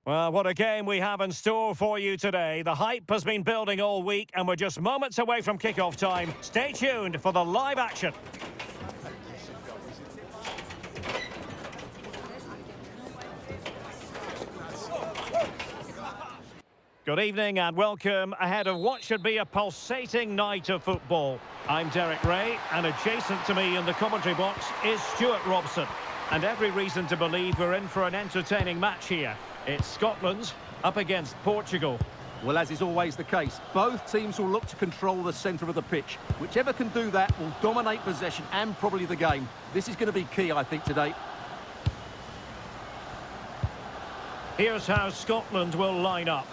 Well, what a game we have in store for you today. The hype has been building all week and we're just moments away from kickoff time. Stay tuned for the live action. Good evening and welcome ahead of what should be a pulsating night of football. I'm Derek Ray and adjacent to me in the commentary box is Stuart Robson. And every reason to believe we're in for an entertaining match here. It's Scotland up against Portugal. Well, as is always the case, both teams will look to control the centre of the pitch. Whichever can do that will dominate possession and probably the game. This is going to be key, I think, today. Here's how Scotland will line up.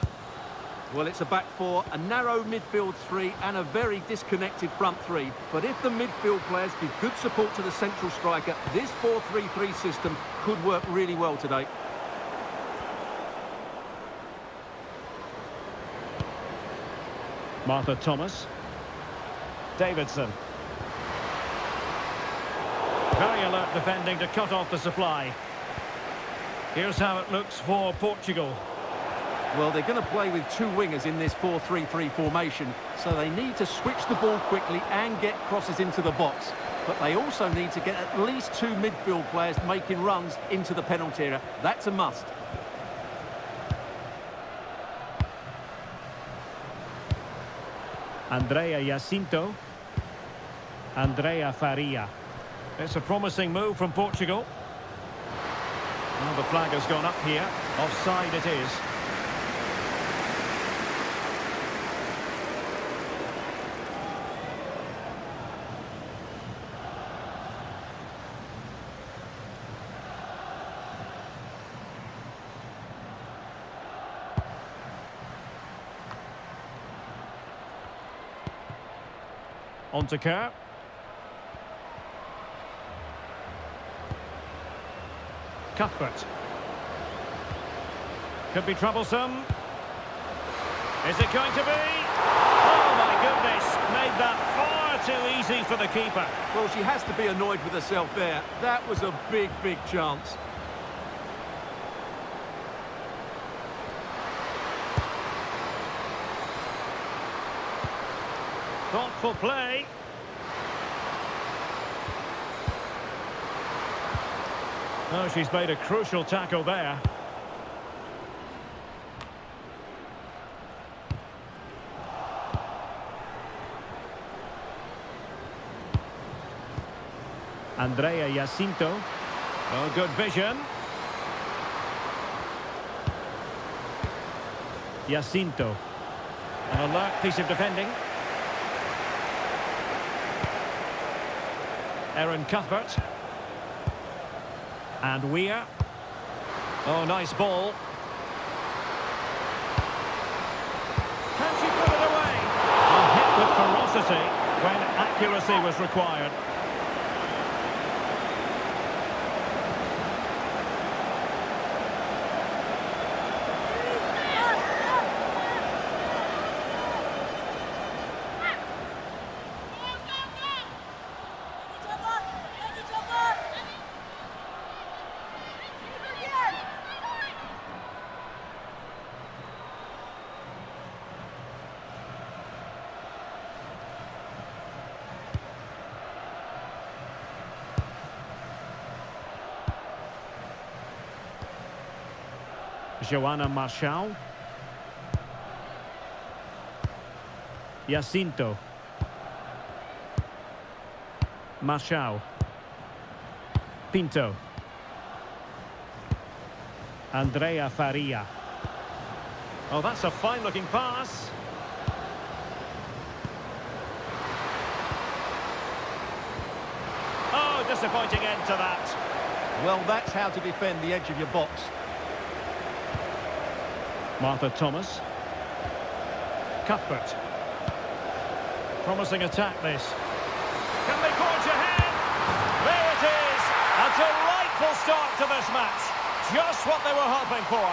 Well, it's a back four, a narrow midfield three and a very disconnected front three. But if the midfield players give good support to the central striker, this 4-3-3 system could work really well today. Martha Thomas. Davidson. Very alert defending to cut off the supply. Here's how it looks for Portugal. Well, they're going to play with two wingers in this 4-3-3 formation, so they need to switch the ball quickly and get crosses into the box. But they also need to get at least two midfield players making runs into the penalty area. That's a must. Andrea Jacinto. Andrea Faria. It's a promising move from Portugal. Well, the flag has gone up here. Offside it is. On to Kerr. Cuthbert. Could be troublesome. Is it going to be? Oh my goodness, made that far too easy for the keeper. Well, she has to be annoyed with herself there. That was a big, big chance. Thoughtful play. Oh, she's made a crucial tackle there. Andrea Jacinto. Oh, good vision. Jacinto. An alert piece of defending. Erin Cuthbert. And Weir. Oh, nice ball. Can she put it away? A hit with ferocity when accuracy was required. Joanna Marshall. Jacinto. Marshall. Pinto. Andrea Faria. Oh, that's a fine-looking pass. Oh, disappointing end to that. Well, that's how to defend the edge of your box. Martha Thomas. Cuthbert. Promising attack this. Can they forge ahead? There it is! A delightful start to this match. Just what they were hoping for.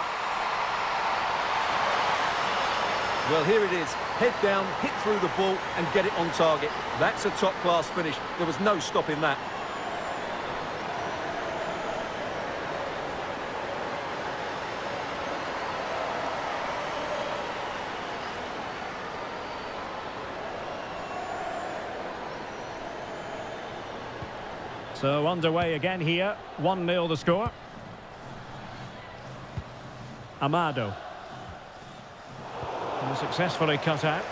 Well, here it is. Head down, hit through the ball and get it on target. That's a top-class finish. There was no stopping that. So underway again here. 1-0 the score. Amado. And successfully cut out.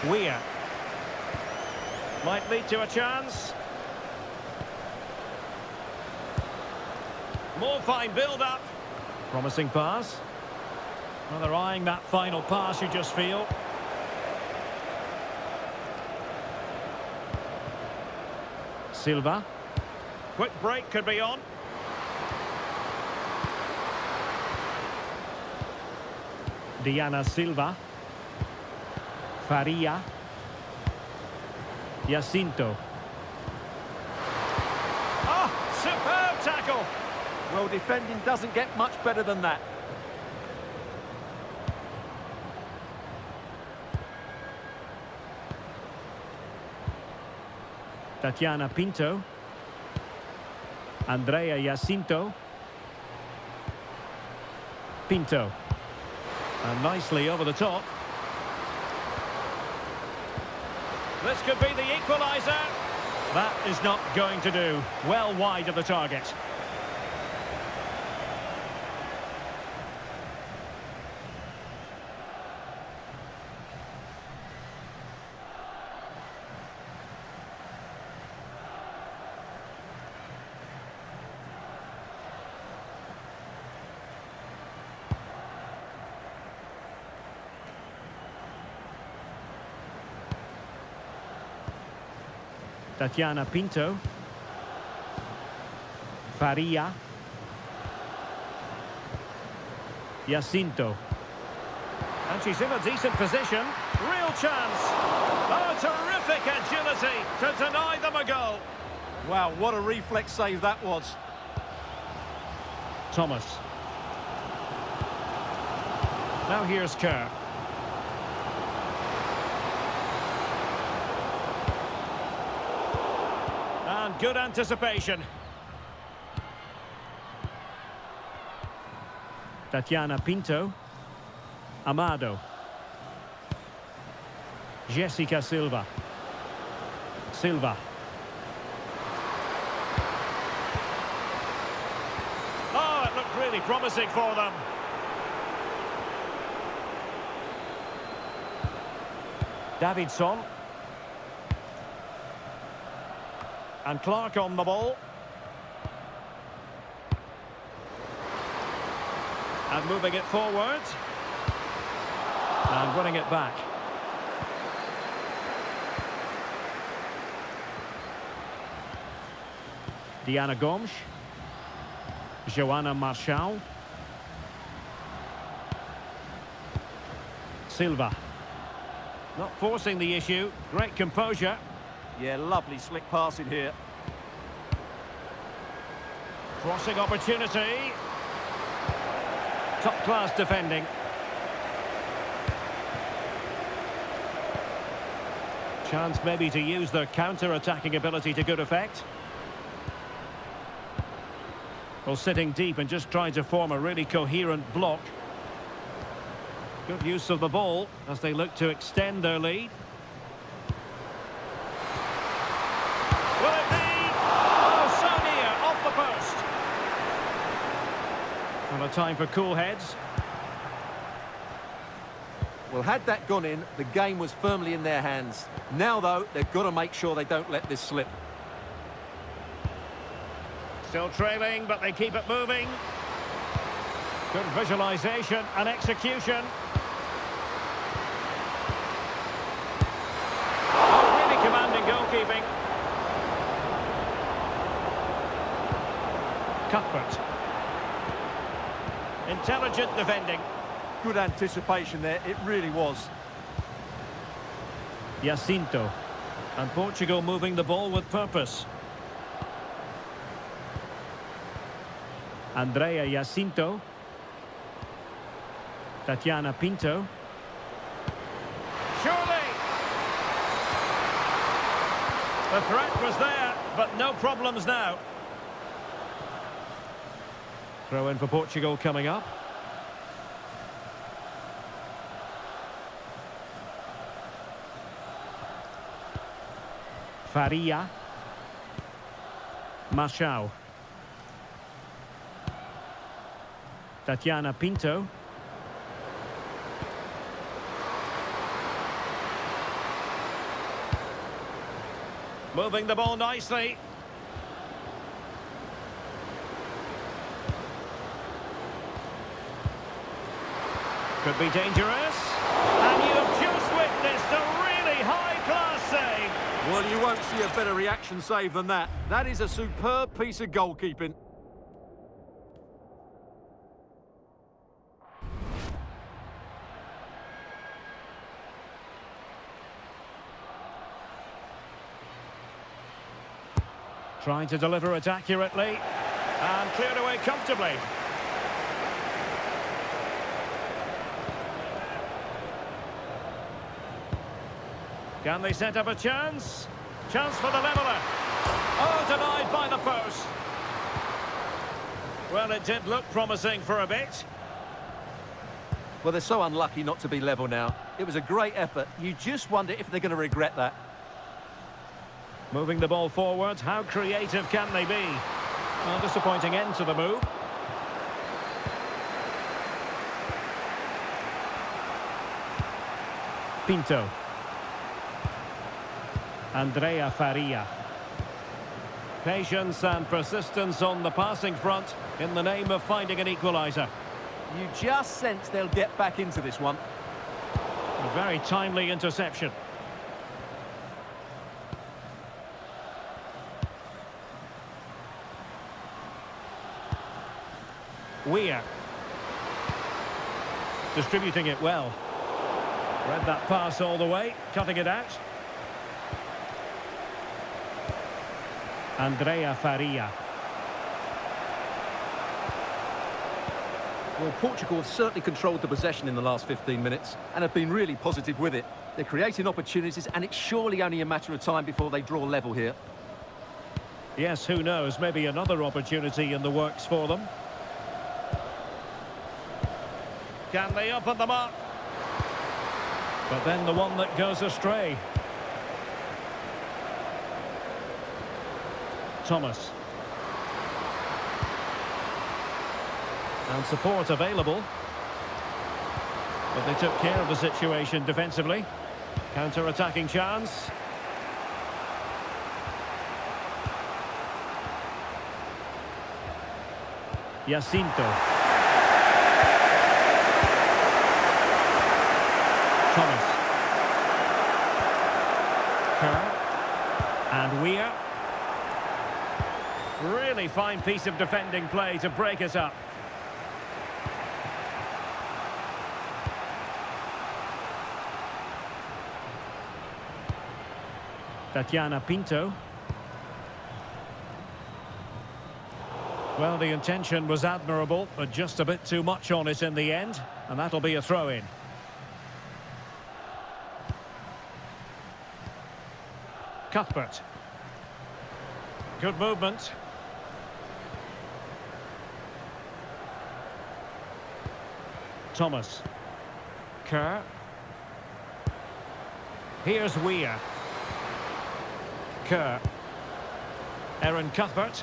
Weir. Might lead to a chance. More fine build-up. Promising pass. Well, they're eyeing that final pass, you just feel. Silva. Quick break could be on. Diana Silva. Faria. Jacinto. Oh, superb tackle. Well, defending doesn't get much better than that. Tatiana Pinto. Andrea Jacinto. Pinto. And nicely over the top. This could be the equaliser. That is not going to do. Well wide of the target. Tatiana Pinto. Faria. Jacinto. And she's in a decent position. Real chance. Oh, terrific agility to deny them a goal. Wow, what a reflex save that was. Thomas. Now here's Kerr. And good anticipation. Tatiana Pinto. Amado. Jessica Silva. Silva. Oh, it looked really promising for them. Davidson. And Clark on the ball. And moving it forward. And winning it back. Diana Gomes. Joanna Marchal. Silva. Not forcing the issue. Great composure. Yeah, lovely slick passing here. Crossing opportunity. Top-class defending. Chance maybe to use their counter-attacking ability to good effect. Well, sitting deep and just trying to form a really coherent block. Good use of the ball as they look to extend their lead. Will it be? Oh, so near, off the post. Well, a time for cool heads. Well, had that gone in, the game was firmly in their hands. Now, though, they've got to make sure they don't let this slip. Still trailing, but they keep it moving. Good visualisation and execution. Oh, really commanding goalkeeping. Cuthbert. Intelligent defending. Good anticipation there, it really was. Jacinto. And Portugal moving the ball with purpose. Andrea Jacinto. Tatiana Pinto. Surely! The threat was there, but no problems now. Throw in for Portugal coming up. Faria. Marchal. Tatiana Pinto. Moving the ball nicely. Could be dangerous. And you've just witnessed a really high-class save. Well, you won't see a better reaction save than that. That is a superb piece of goalkeeping. Trying to deliver it accurately. And cleared away comfortably. Can they set up a chance? Chance for the leveller. Oh, denied by the post. Well, it did look promising for a bit. Well, they're so unlucky not to be level now. It was a great effort. You just wonder if they're going to regret that. Moving the ball forward, how creative can they be? Well, disappointing end to the move. Pinto. Andrea Faria. Patience and persistence on the passing front in the name of finding an equaliser. You just sense they'll get back into this one. A very timely interception. Weir. Distributing it well. Read that pass all the way, cutting it out. Andrea Faria. Well, Portugal have certainly controlled the possession in the last 15 minutes and have been really positive with it. They're creating opportunities and it's surely only a matter of time before they draw level here. Yes, who knows, maybe another opportunity in the works for them. Can they open them up? But then the one that goes astray. Thomas. And support available. But they took care of the situation defensively. Counter-attacking chance. Jacinto. Thomas. Kerr. And Weir. Really fine piece of defending play to break us up. Tatiana Pinto. Well, the intention was admirable, but just a bit too much on it in the end, and that'll be a throw-in. Cuthbert. Good movement. Thomas. Kerr. Here's Weir. Kerr. Aaron Cuthbert.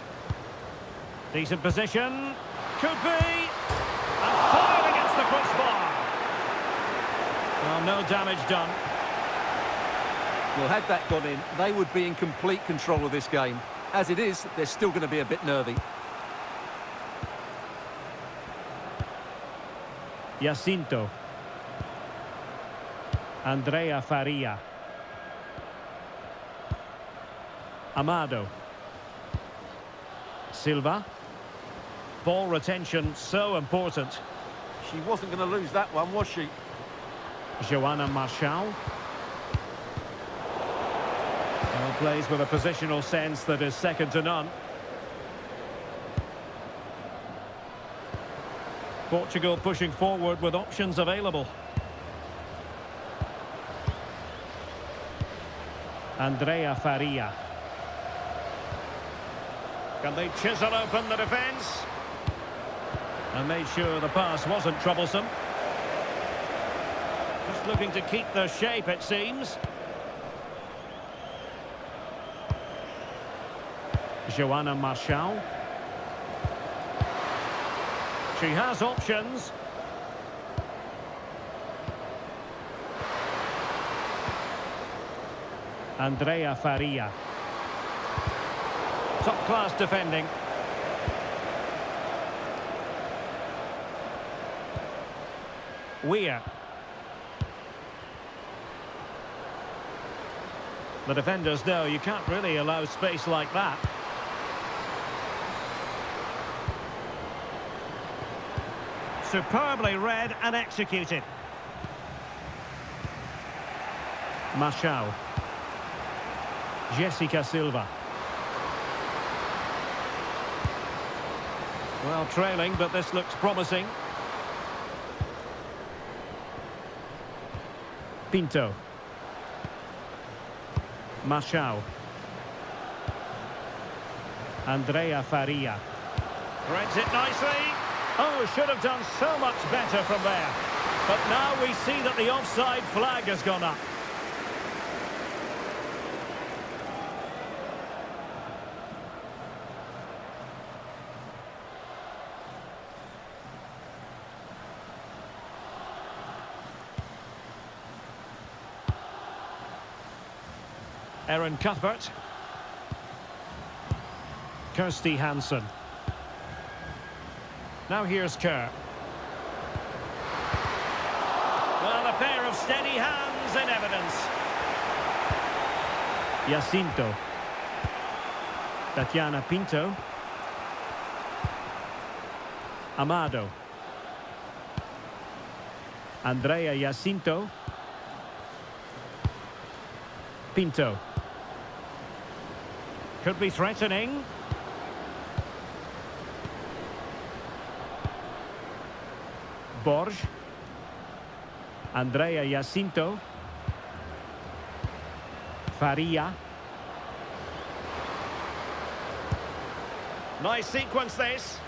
Decent position. Could be. And fired against the crossbar. Well, no damage done. Well, had that gone in, they would be in complete control of this game. As it is, they're still going to be a bit nervy. Jacinto. Andrea Faria. Amado. Silva. Ball retention so important. She wasn't going to lose that one, was she? Joanna Marchal. Well, plays with a positional sense that is second to none. Portugal pushing forward with options available. Andrea Faria. Can they chisel open the defence? And made sure the pass wasn't troublesome. Just looking to keep the shape, it seems. Joanna Marshall. She has options. Andrea Faria. Top-class defending. Weir. The defenders know you can't really allow space like that. Superbly read and executed. Marshall. Jessica Silva. Well, trailing, but this looks promising. Pinto. Marshall. Andrea Faria. Threads it nicely. Oh, should have done so much better from there. But now we see that the offside flag has gone up. Erin Cuthbert. Kirsty Hansen. Now here's Kerr. Well, a pair of steady hands in evidence. Jacinto. Tatiana Pinto. Amado. Andrea Jacinto. Pinto. Could be threatening. Borg. Andrea Jacinto. Faria. Nice sequence this.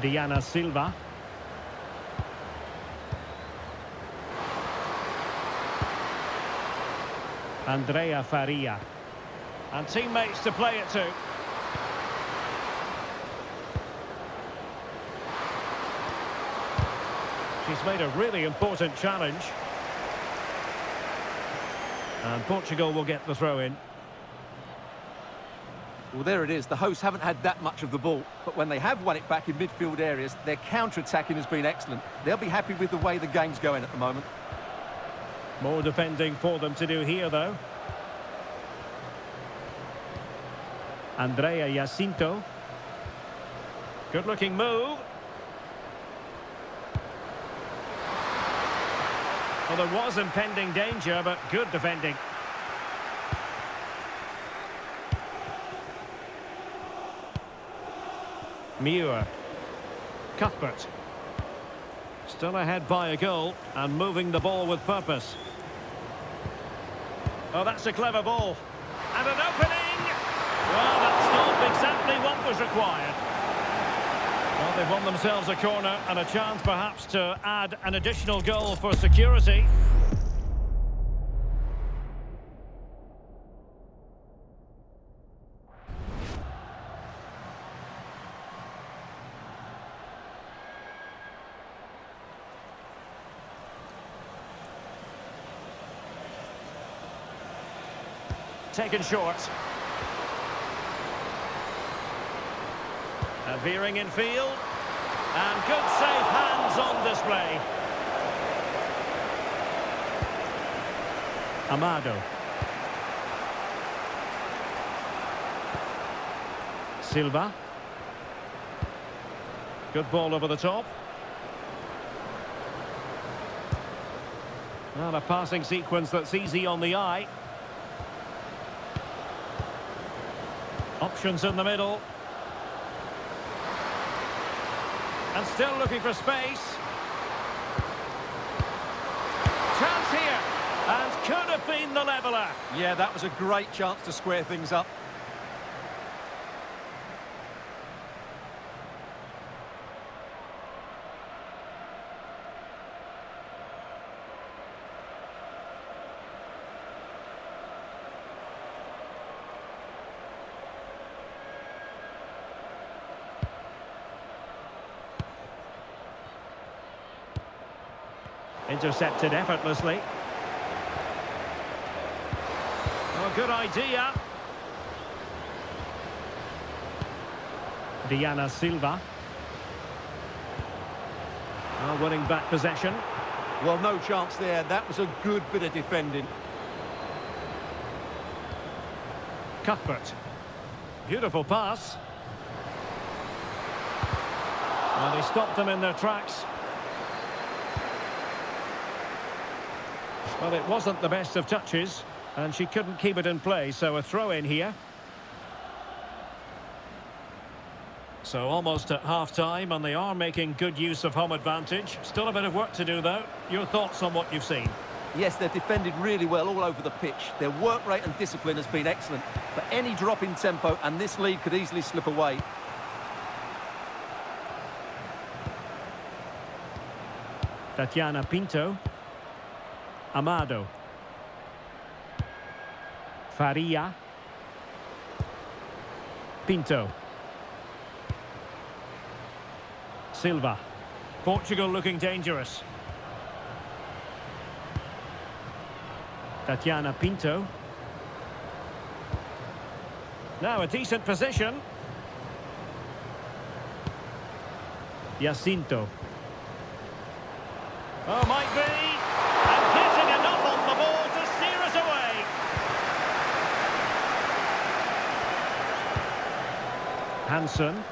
Diana Silva. Andrea Faria. And teammates to play it to. She's made a really important challenge. And Portugal will get the throw in. Well, there it is. The hosts haven't had that much of the ball, but when they have won it back in midfield areas, their counter-attacking has been excellent. They'll be happy with the way the game's going at the moment. More defending for them to do here, though. Andrea Jacinto. Good-looking move. Well, there was impending danger, but good defending. Muir. Cuthbert. Still ahead by a goal and moving the ball with purpose. Oh, that's a clever ball. And an opening! Well, that's not exactly what was required. Well, they've won themselves a corner and a chance perhaps to add an additional goal for security. Taken short. Veering in field. And good safe hands on display. Amado. Silva. Good ball over the top. Well, a passing sequence that's easy on the eye. Options in the middle. And still looking for space. Chance here. And could have been the leveller. Yeah, that was a great chance to square things up. Intercepted effortlessly. Oh, good idea. Diana Silva. Oh, winning back possession. Well, no chance there. That was a good bit of defending. Cuthbert. Beautiful pass. And he stopped them in their tracks. Well, it wasn't the best of touches, and she couldn't keep it in play, so a throw in here. So almost at half-time, and they are making good use of home advantage. Still a bit of work to do, though. Your thoughts on what you've seen? Yes, they've defended really well all over the pitch. Their work rate and discipline has been excellent. But any drop in tempo, and this lead could easily slip away. Tatiana Pinto. Amado. Faria. Pinto. Silva. Portugal looking dangerous. Tatiana Pinto. Now a decent position. Jacinto. Oh, might be. And getting enough on the ball to steer us away. Hansen.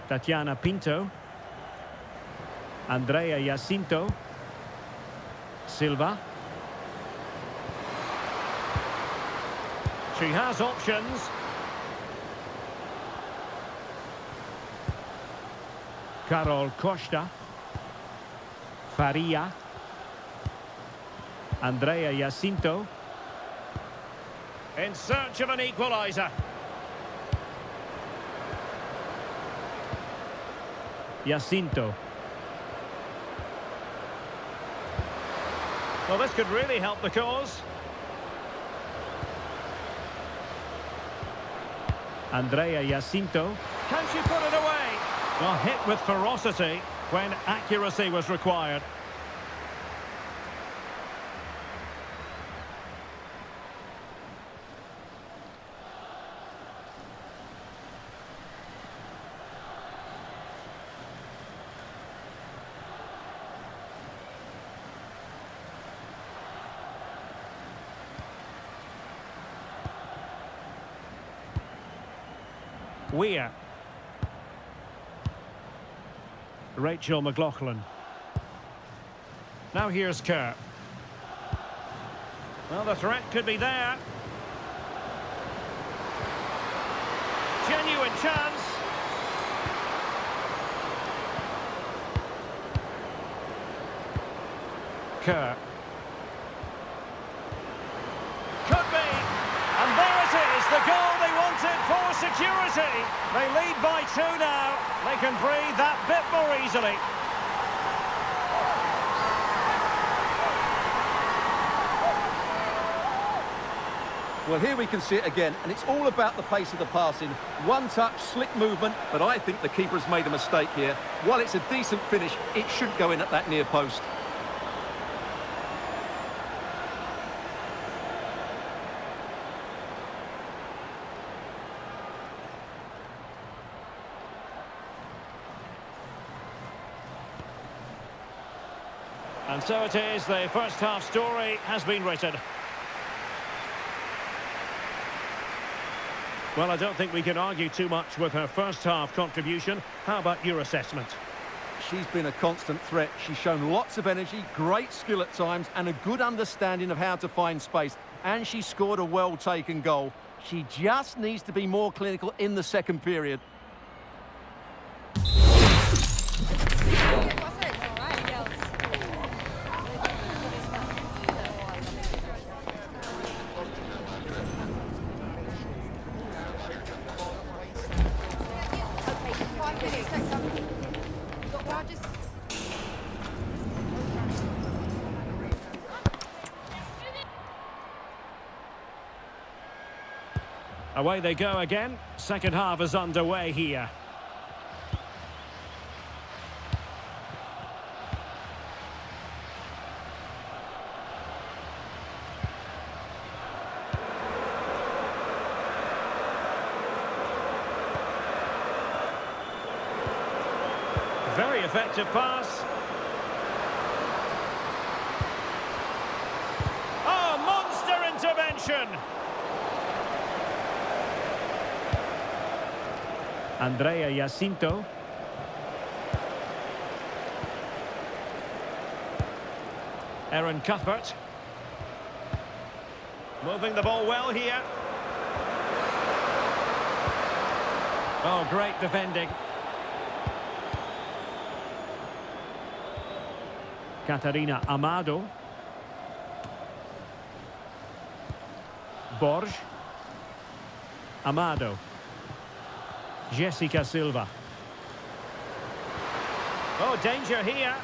Tatiana Pinto. Andrea Jacinto. Silva. She has options. Carol Costa. Faria. Andrea Jacinto. In search of an equaliser. Jacinto. Well, this could really help the cause. Andrea Jacinto. Can she put it away? Well, hit with ferocity when accuracy was required. Weir. Rachel McLaughlin. Now here's Kerr. Well, the threat could be there. Genuine chance. Kerr. Could be. And there it is, the goal they wanted for security. They lead by 2 now. They can breathe that bit more easily. Well, here we can see it again, and it's all about the pace of the passing. One touch, slick movement, but I think the keeper has made a mistake here. While it's a decent finish, it should go in at that near post. And so it is, the first half story has been written. Well, I don't think we can argue too much with her first half contribution. How about your assessment? She's been a constant threat. She's shown lots of energy, great skill at times, and a good understanding of how to find space. And she scored a well-taken goal. She just needs to be more clinical in the second period. Away they go again. Second half is underway here. Very effective pass. Oh, monster intervention! Andrea Jacinto. Aaron Cuthbert. Moving the ball well here. Oh, great defending. Catarina Amado. Borges. Amado. Jessica Silva. Oh, danger here.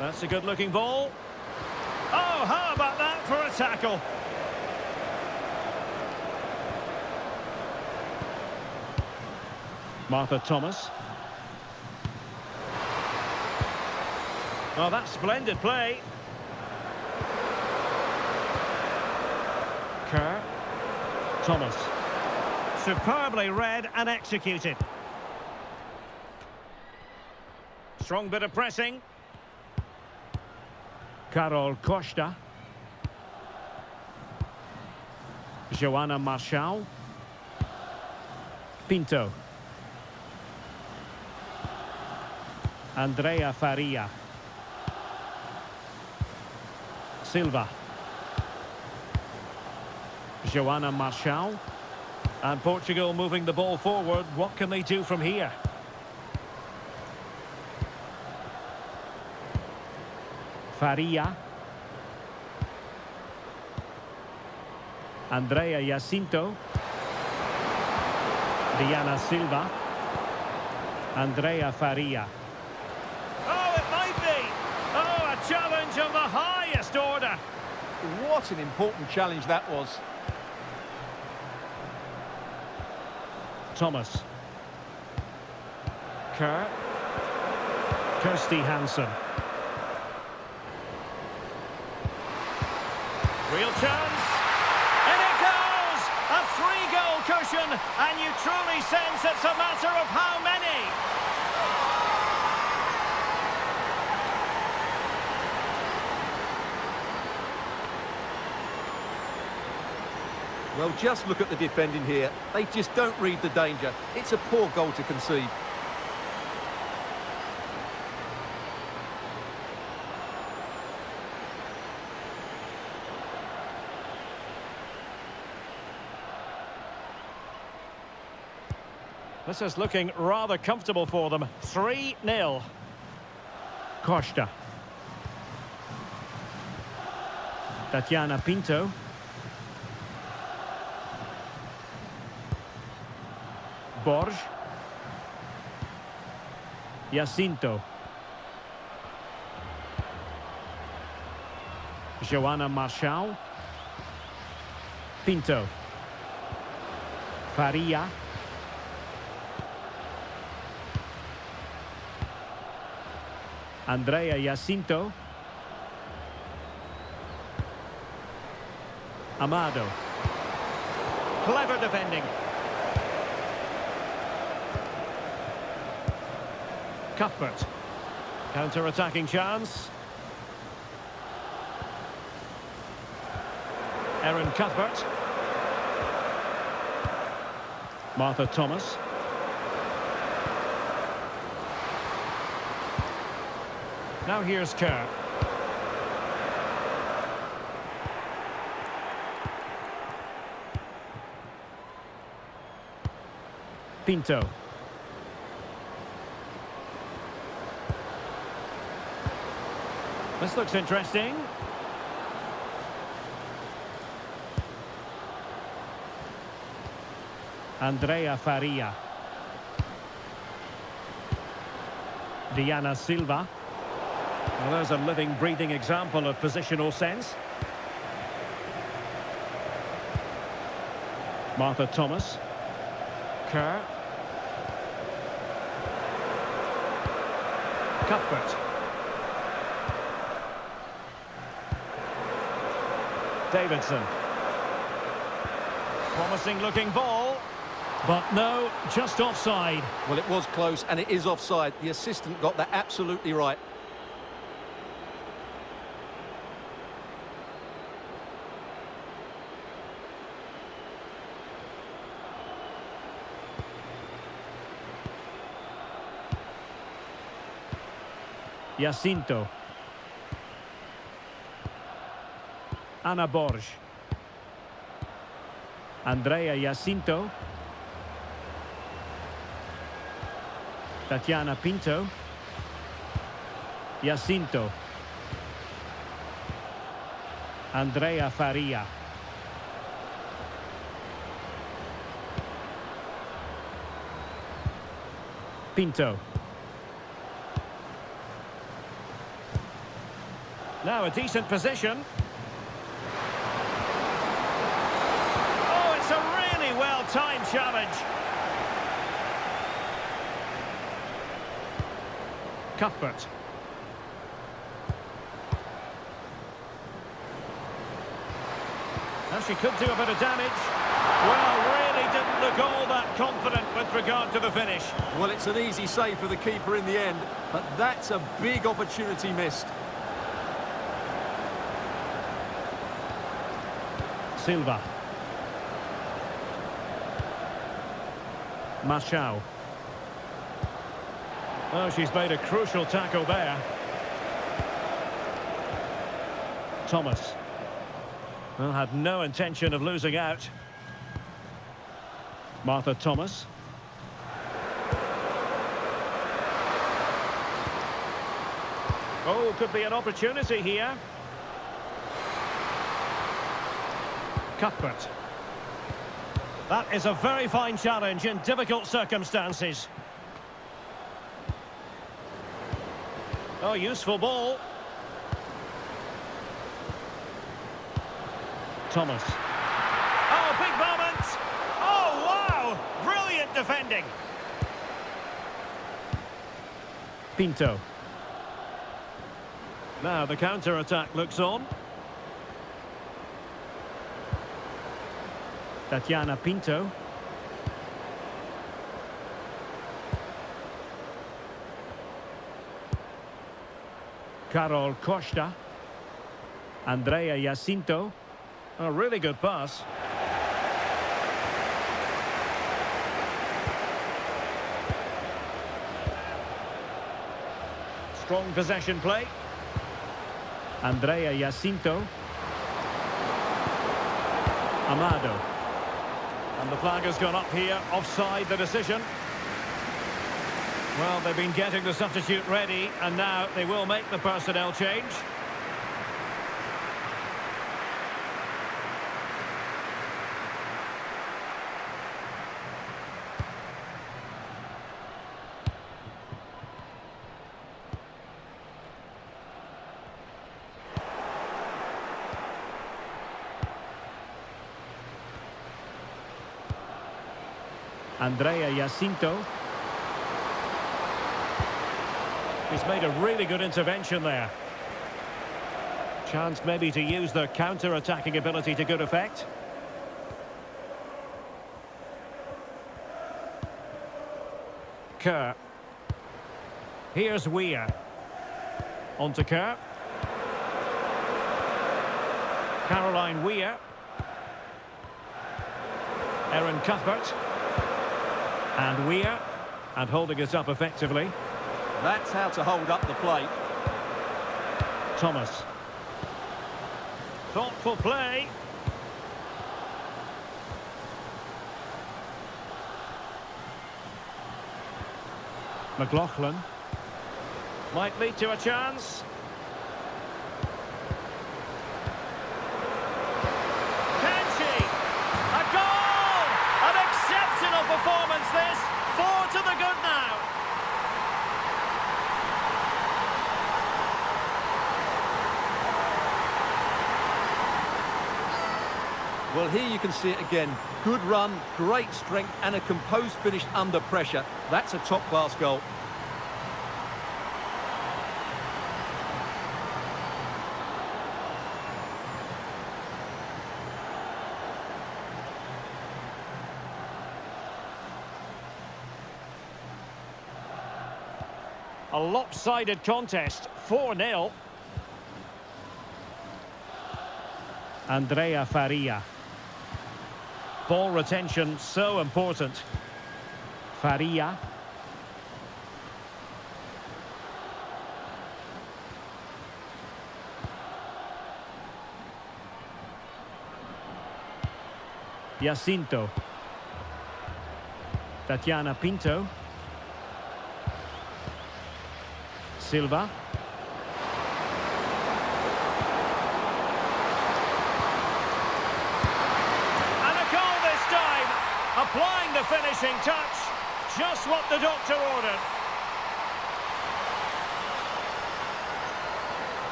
That's a good-looking ball. Oh, how about that for a tackle? Martha Thomas. Oh, that's splendid play. Kerr. Thomas. Superbly read and executed. Strong bit of pressing. Carol Costa. Joana Marchal. Pinto. Andrea Faria. Silva. Joana Marchal. And Portugal moving the ball forward. What can they do from here? Faria. Andrea Jacinto. Diana Silva. Andrea Faria. Oh, it might be! Oh, a challenge of the highest order! What an important challenge that was. Thomas. Kerr. Kirsty Hansen. Real chance. And it goes! A 3-goal cushion, and you truly sense it's a matter of how many. Well, just look at the defending here. They just don't read the danger. It's a poor goal to concede. This is looking rather comfortable for them. 3-0. Costa. Tatiana Pinto. Borges. Jacinto. Joana Marchal. Pinto. Faria. Andrea Jacinto. Amado. Clever defending. Cuthbert. Counter-attacking chance. Aaron Cuthbert. Martha Thomas. Now here's Kerr. Pinto. This looks interesting. Andrea Faria. Diana Silva. Well, there's a living, breathing example of positional sense. Martha Thomas. Kerr. Cuthbert. Davidson. Promising looking ball. But no, just offside. Well, it was close and it is offside. The assistant got that absolutely right. Jacinto. Ana Borges. Andrea Jacinto. Tatiana Pinto. Jacinto. Andrea Faria. Pinto. Now a decent position. Oh, it's a really well-timed challenge. Cuthbert. Now she could do a bit of damage. Well, really didn't look all that confident with regard to the finish. Well, it's an easy save for the keeper in the end, but that's a big opportunity missed. Silva. Marchal. Oh, she's made a crucial tackle there. Thomas. Well, had no intention of losing out. Martha Thomas. Oh, could be an opportunity here. Cuthbert. That is a very fine challenge in difficult circumstances. Oh, useful ball. Thomas. Oh, big moment. Oh, wow. Brilliant defending. Pinto. Now the counter-attack looks on. Tatiana Pinto. Carol Costa. Andrea Jacinto. A really good pass. Strong possession play. Andrea Jacinto. Amado. And the flag has gone up here, offside the decision. Well, they've been getting the substitute ready, and now they will make the personnel change. Andrea Jacinto. He's made a really good intervention there. Chance maybe to use their counter-attacking ability to good effect. Kerr. Here's Weir. On to Kerr. Caroline Weir. Erin Cuthbert. And Weir. And holding it up effectively. That's how to hold up the plate. Thomas. Thoughtful play. McLaughlin. Might lead to a chance. Can she? A goal! An exceptional performance this. 4 to the good now. Well, here you can see it again. Good run, great strength, and a composed finish under pressure. That's a top-class goal. A lopsided contest, 4-0. Andrea Faria. Ball retention so important. Faria. Jacinto. Tatiana Pinto. Silva. And a goal this time. Applying the finishing touch. Just what the doctor ordered.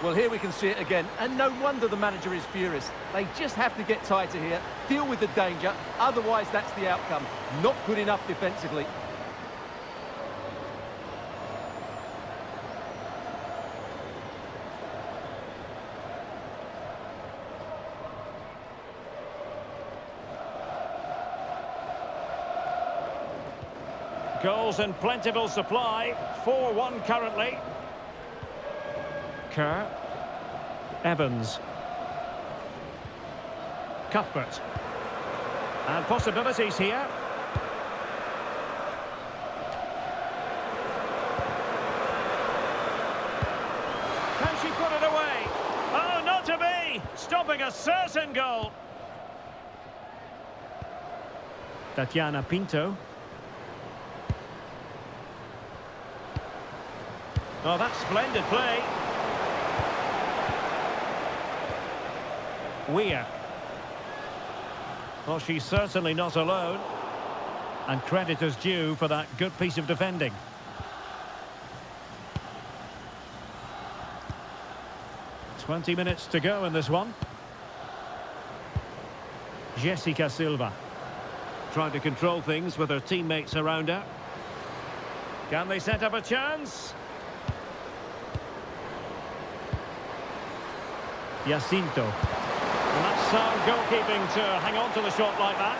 Well, here we can see it again, and no wonder the manager is furious. They just have to get tighter here, deal with the danger, otherwise that's the outcome. Not good enough defensively. Goals in plentiful supply, 4-1 currently. Kerr. Evans. Cuthbert. And possibilities here. Can she put it away? Oh, not to be! Stopping a certain goal. Tatiana Pinto. Oh, that's splendid play. Weir. Well, she's certainly not alone. And credit is due for that good piece of defending. $20 to go in this one. Jessica Silva. Trying to control things with her teammates around her. Can they set up a chance? Jacinto. And that's sound goalkeeping to hang on to the shot like that.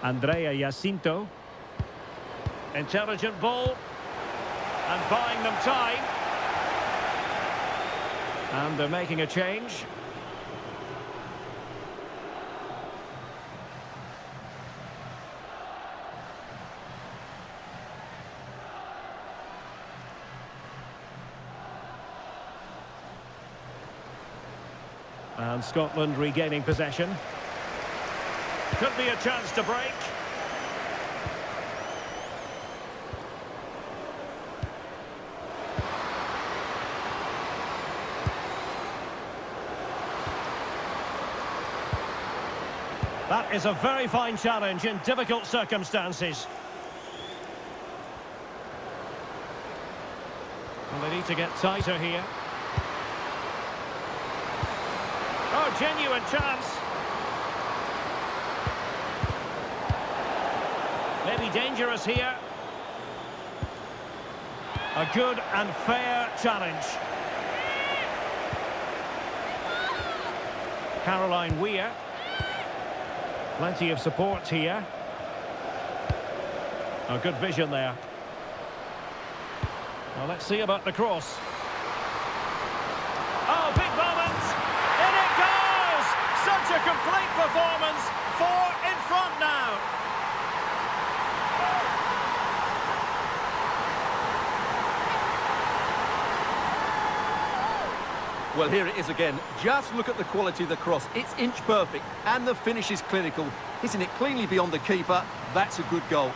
Andrea Jacinto. Intelligent ball. And buying them time. And they're making a change. And Scotland regaining possession. Could be a chance to break. That is a very fine challenge in difficult circumstances. And they need to get tighter here. Oh, genuine chance. Maybe dangerous here. A good and fair challenge. Caroline Weir. Plenty of support here. A good vision there. Well, let's see about the cross. Oh, big moment! In it goes! Such a complete performance. 4 in front now. Well, here it is again. Just look at the quality of the cross. It's inch perfect, and the finish is clinical. Hitting it cleanly beyond the keeper. That's a good goal.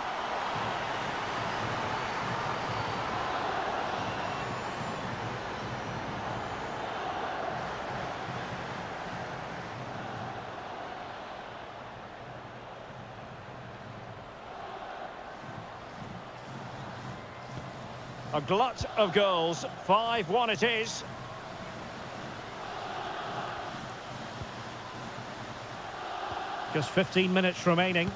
A glut of goals. 5-1 it is. Just 15 minutes remaining.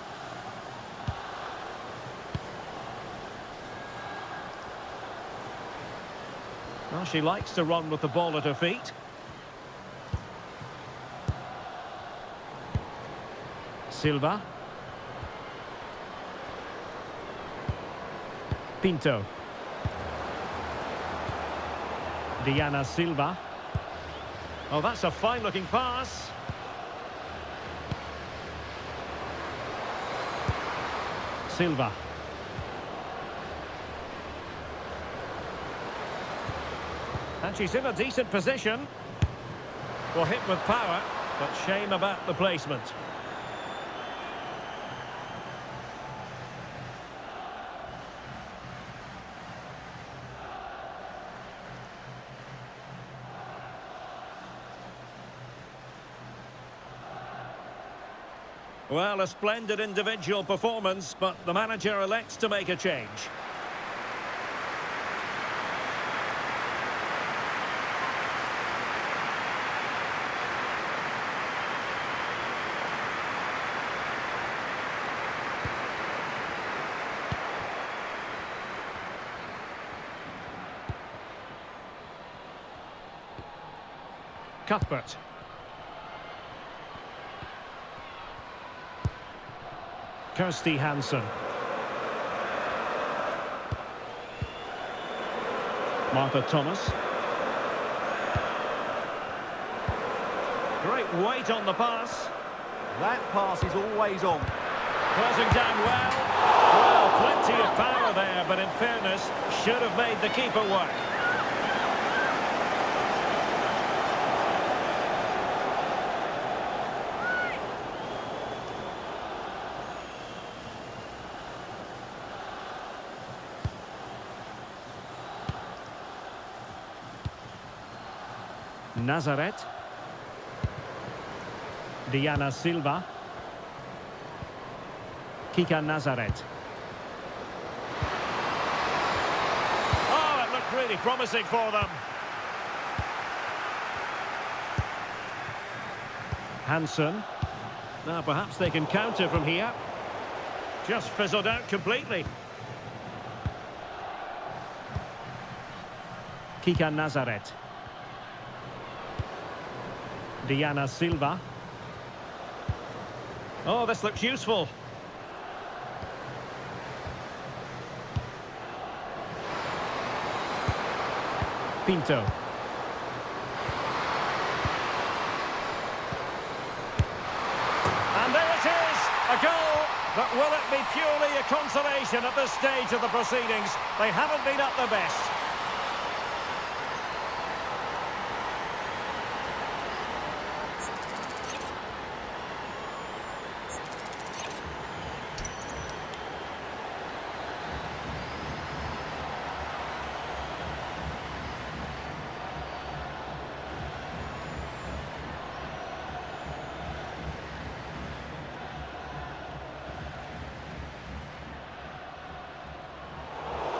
Well, she likes to run with the ball at her feet. Silva. Pinto. Diana Silva. Oh, that's a fine-looking pass. Silva. And she's in a decent position. Well, hit with power, but shame about the placement. Well, a splendid individual performance, but the manager elects to make a change. Cuthbert. Kirsty Hansen. Martha Thomas. Great weight on the pass. That pass is always on. Closing down well. Well, plenty of power there, but in fairness, should have made the keeper work. Nazareth. Diana Silva. Kika Nazareth. Oh, it looked really promising for them. Hansen. Now perhaps they can counter from here. Just fizzled out completely. Kika Nazareth. Diana Silva. Oh, this looks useful. Pinto. And there it is, a goal. But will it be purely a consolation at this stage of the proceedings? They haven't been at their best.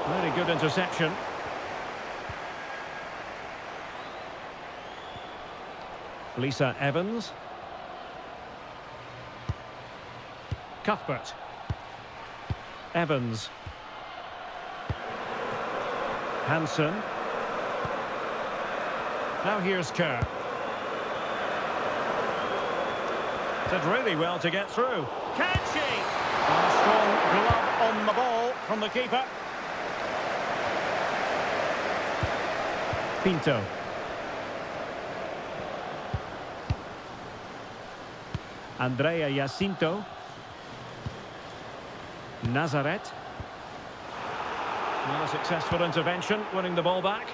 Very good interception. Lisa Evans. Cuthbert. Evans. Hansen. Now here's Kerr. Did really well to get through. Can she? And a strong glove on the ball from the keeper. Pinto. Andrea Jacinto. Nazareth. Well, a successful intervention, winning the ball back.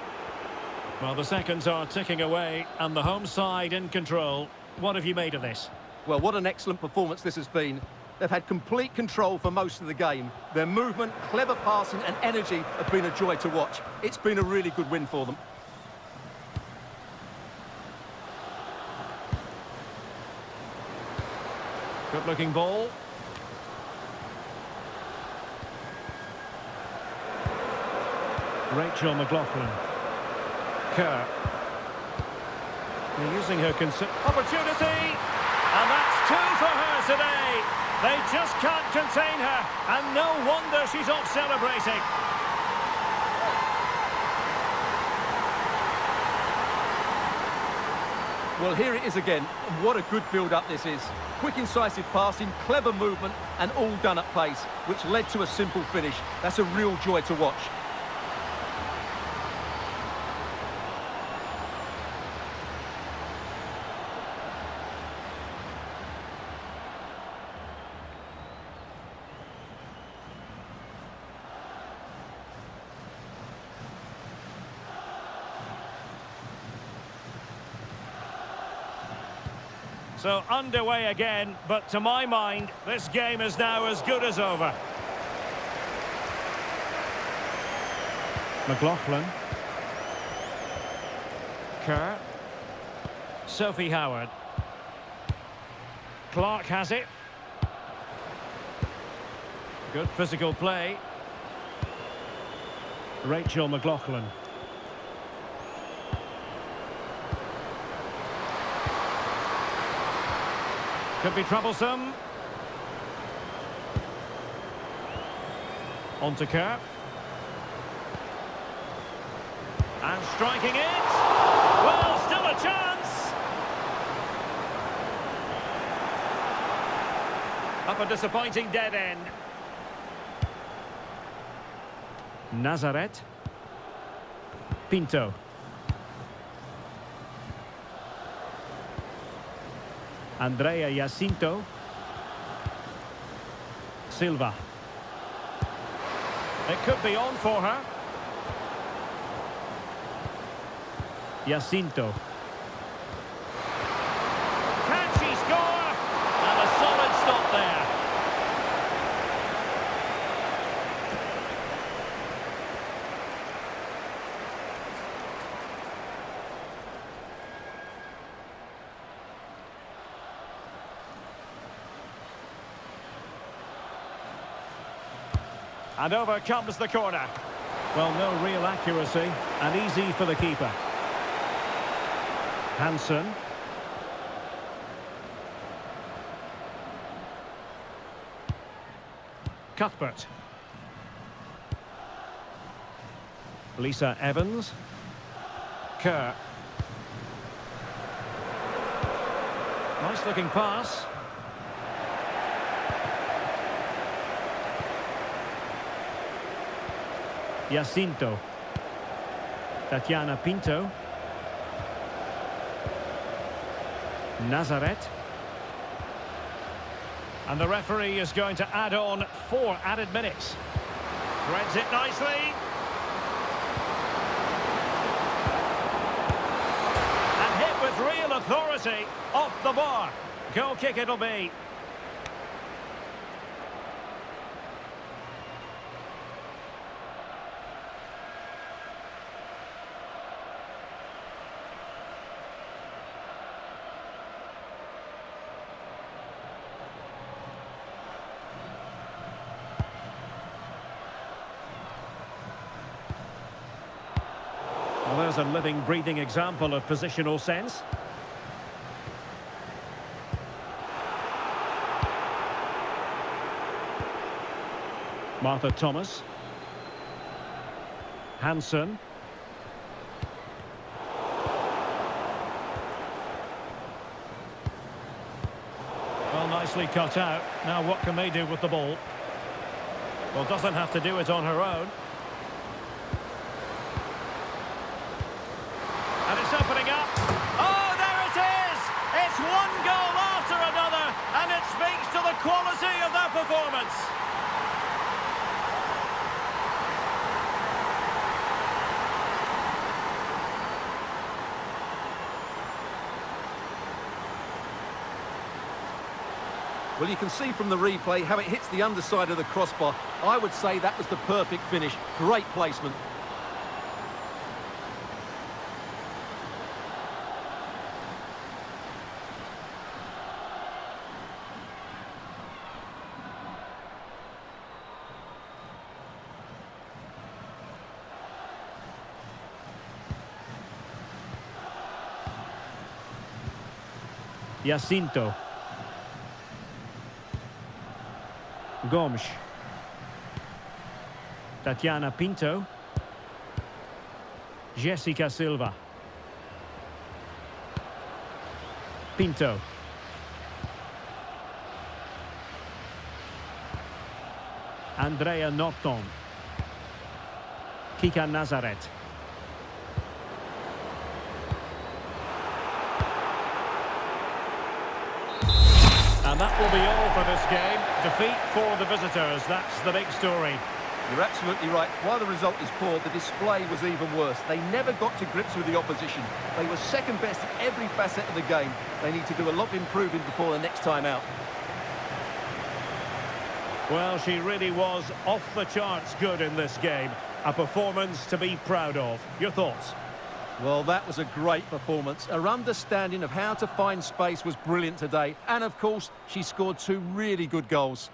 Well, the seconds are ticking away, and the home side in control. What have you made of this? Well, what an excellent performance this has been. They've had complete control for most of the game. Their movement, clever passing and energy have been a joy to watch. It's been a really good win for them. Good-looking ball. Rachel McLaughlin. Kerr. They're using her opportunity. And that's two for her today. They just can't contain her. And no wonder she's off celebrating. Well, here it is again. What a good build-up this is. Quick, incisive passing, clever movement, and all done at pace, which led to a simple finish. That's a real joy to watch. So underway again, but to my mind, this game is now as good as over. McLaughlin. Kerr. Sophie Howard. Clark has it. Good physical play. Rachel McLaughlin. Could be troublesome. On to Kerr. And striking it. Well, still a chance. Up a disappointing dead end. Nazareth. Pinto. Andrea Jacinto. Silva. It could be on for her. Jacinto. Can she score? And a solid stop there. And over comes the corner. Well, no real accuracy, and easy for the keeper. Hansen. Cuthbert. Lisa Evans. Kerr. Nice looking pass. Jacinto. Tatiana Pinto. Nazareth. And the referee is going to add on 4 added minutes. Threads it nicely. And hit with real authority off the bar. Goal kick it'll be. Well, there's a living, breathing example of positional sense. Martha Thomas. Hansen. Well, nicely cut out. Now what can they do with the ball? Well, doesn't have to do it on her own. And it's opening up. Oh, there it is! It's one goal after another, and it speaks to the quality of their performance. Well, you can see from the replay how it hits the underside of the crossbar. I would say that was the perfect finish. Great placement. Jacinto. Gomes. Tatiana Pinto. Jessica Silva. Pinto. Andrea Norton. Kika Nazaret. And that will be all for this game. Defeat for the visitors, that's the big story. You're absolutely right. While the result is poor, the display was even worse. They never got to grips with the opposition. They were second best in every facet of the game. They need to do a lot of improving before the next time out. Well, she really was off the charts good in this game. A performance to be proud of. Your thoughts? Well, that was a great performance. Her understanding of how to find space was brilliant today. And, of course, she scored 2 really good goals.